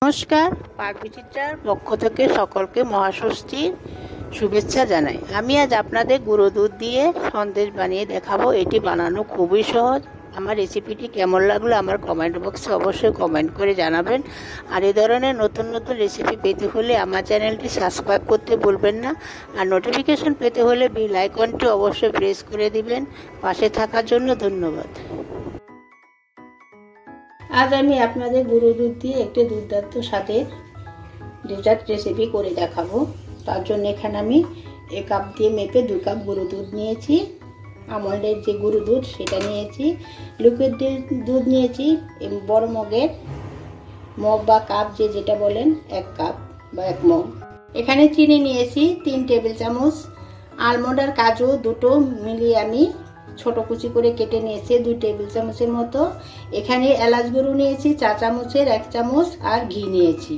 নমস্কার, পাক বিচিত্রার পক্ষ থেকে সকলকে মহাষষ্ঠীর শুভেচ্ছা জানাই। আমি আজ আপনাদের গুঁড়ো দুধ দিয়ে সন্দেশ বানিয়ে দেখাবো। এটি বানানো খুবই সহজ। আমার রেসিপিটি কেমন লাগলো আমার কমেন্ট বক্সে অবশ্যই কমেন্ট করে জানাবেন। আর এই ধরনের নতুন নতুন রেসিপি পেতে হলে আমার চ্যানেলটি সাবস্ক্রাইব করতে ভুলবেন না। আর নোটিফিকেশন পেতে হলে বেল আইকনটি অবশ্যই প্রেস করে দিবেন। পাশে থাকার জন্য ধন্যবাদ। আজ আমি আপনাদের গুঁড়ো দুধ দিয়ে একটি দুর্দান্ত স্বাদের ডেজার্ট রেসিপি করে দেখাবো। তার জন্য এখানে আমি 1 কাপ দিয়ে মেপে 2 কাপ গুঁড়ো দুধ নিয়েছি। আমন্ডের যে গুঁড়ো দুধ সেটা নিয়েছি। লিকুইড দুধ নিয়েছি বড় মগের, মগ বা কাপ যেটা বলেন, 1 কাপ বা 1 মগ। এখানে চিনি নিয়েছি 3 টেবিল চামচ। আলমন্ড আর কাজু দুটো মিলিয়ে আমি ছোট কুচি করে কেটে নিয়েছি 2 টেবিল চামচের মতো। এখানে এলাচ গুঁড়ো নিয়েছি 4 চামচের 1 চামচ, আর ঘি নিয়েছি।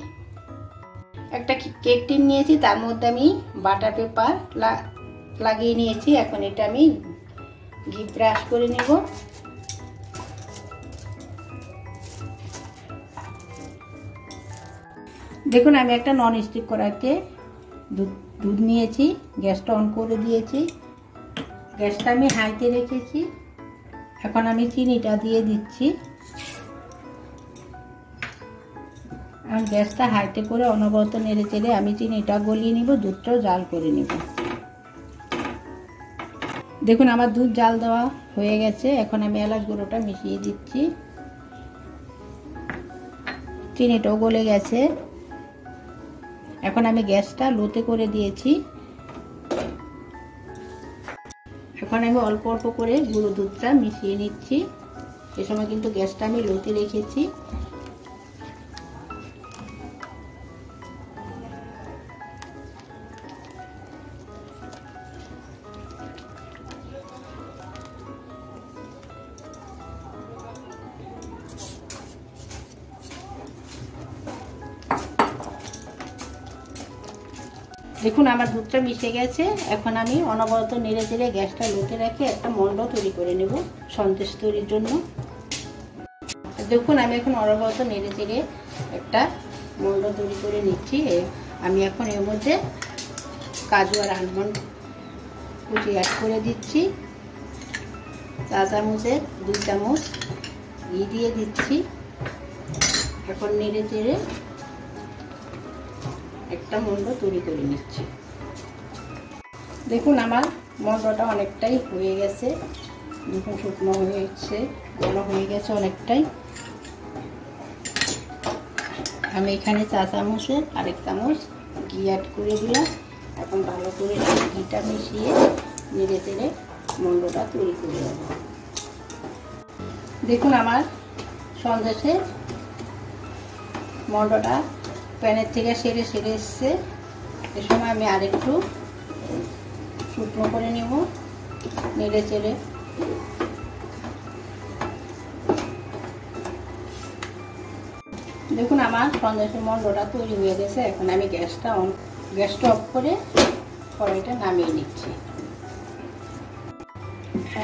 একটা কেক টিন নিয়েছি, তার মধ্যে আমি বাটার পেপার লাগিয়ে নিয়েছি। এখন এটা আমি ঘি ব্রাশ করে নেব। দেখুন, আমি একটা নন স্টিক কড়াইতে দুধ নিয়েছি, গ্যাসটা অন করে দিয়েছি। গ্যাসটা আমি হাইতে রেখেছি। এখন আমি চিনিটা দিয়ে দিচ্ছি। আর গ্যাসটা হাইতে করে অনবরত নেড়ে চেড়ে আমি চিনিটা গলিয়ে নিব, দুধটাও জাল করে নিব। দেখুন, আমার দুধ জাল দেওয়া হয়ে গেছে। এখন আমি এলাচ গুঁড়োটা মিশিয়ে দিচ্ছি। চিনিটাও গলে গেছে। এখন আমি গ্যাসটা লোতে করে দিয়েছি। এখন আমি অল্প অল্প করে গুঁড়ো দুধটা মিশিয়ে নিচ্ছি। এ সময় কিন্তু গ্যাসটা আমি লোতে রেখেছি। দেখুন, আমার দুধটা মিশে গেছে। এখন আমি অনবরত নেড়ে চেড়ে গ্যাসটা লোতে রেখে একটা মন্ড তৈরি করে নেব সন্দেশ তৈরির জন্য। দেখুন, আমি এখন অনবরত নেড়ে চেড়ে একটা মন্ড তৈরি করে নিচ্ছি। আমি এখন এর মধ্যে কাজু আর আলমন্ড কুচি অ্যাড করে দিচ্ছি। 4 চামচের 2 চামচ ঘি দিয়ে দিচ্ছি। এখন নেড়ে চেড়ে একটা মন্ড তৈরি করে নিচ্ছি। দেখুন, আমার মন্ডটা অনেকটাই হয়ে গেছে। দেখুন, শুকনো হয়েছে, ঘন হয়ে গেছে অনেকটাই। আমি এখানে 4 চামচের 1 চামচ ঘি অ্যাড করে দিলাম। এখন ভালো করে ঘিটা মিশিয়ে নেড়ে চেড়ে মন্ডটা তৈরি করে নেব। দেখুন, আমার সন্দেশের মন্ডটা প্যানের থেকে সেরে এসছে। এ সময় আমি আরেকটু শুকনো করে নেব নেড়ে চেড়ে। দেখুন, আমার সন্দেশের মন্ডটা তৈরি হয়ে গেছে। এখন আমি গ্যাসটা অফ করে কড়াইটা নামিয়ে নিচ্ছি।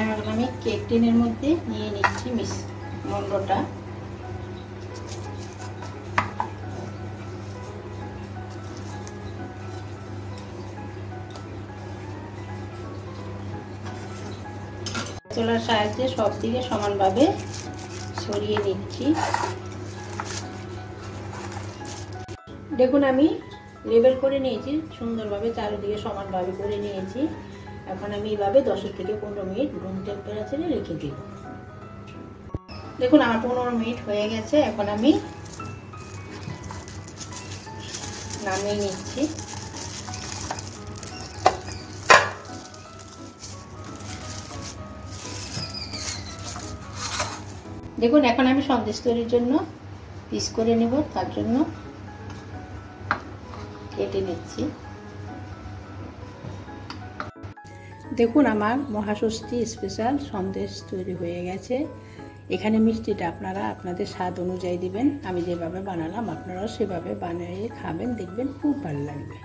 এখন আমি কেক টিনের মধ্যে নিয়ে নিচ্ছি মন্ডটা। চুলার সাহায্যে সব দিকে সমানভাবে ছড়িয়ে নিচ্ছি। দেখুন, আমি লেবেল করে নিয়েছি সুন্দরভাবে, চারিদিকে সমানভাবে করে নিয়েছি। এখন আমি এইভাবে 10 থেকে 15 মিনিট রুম টেম্পারেচারে রেখে দিব। দেখুন, আমার 15 মিনিট হয়ে গেছে। এখন আমি নামিয়ে নিচ্ছি। দেখুন, এখন আমি সন্দেশ তৈরির জন্য পিস করে নেব। তার জন্য কেটে নিচ্ছি। দেখুন, আমার মহাষষ্ঠী স্পেশাল সন্দেশ তৈরি হয়ে গেছে। এখানে মিষ্টিটা আপনারা আপনাদের স্বাদ অনুযায়ী দিবেন। আমি যেভাবে বানালাম আপনারাও সেভাবে বানিয়ে খাবেন, দেখবেন খুব ভালো লাগবে।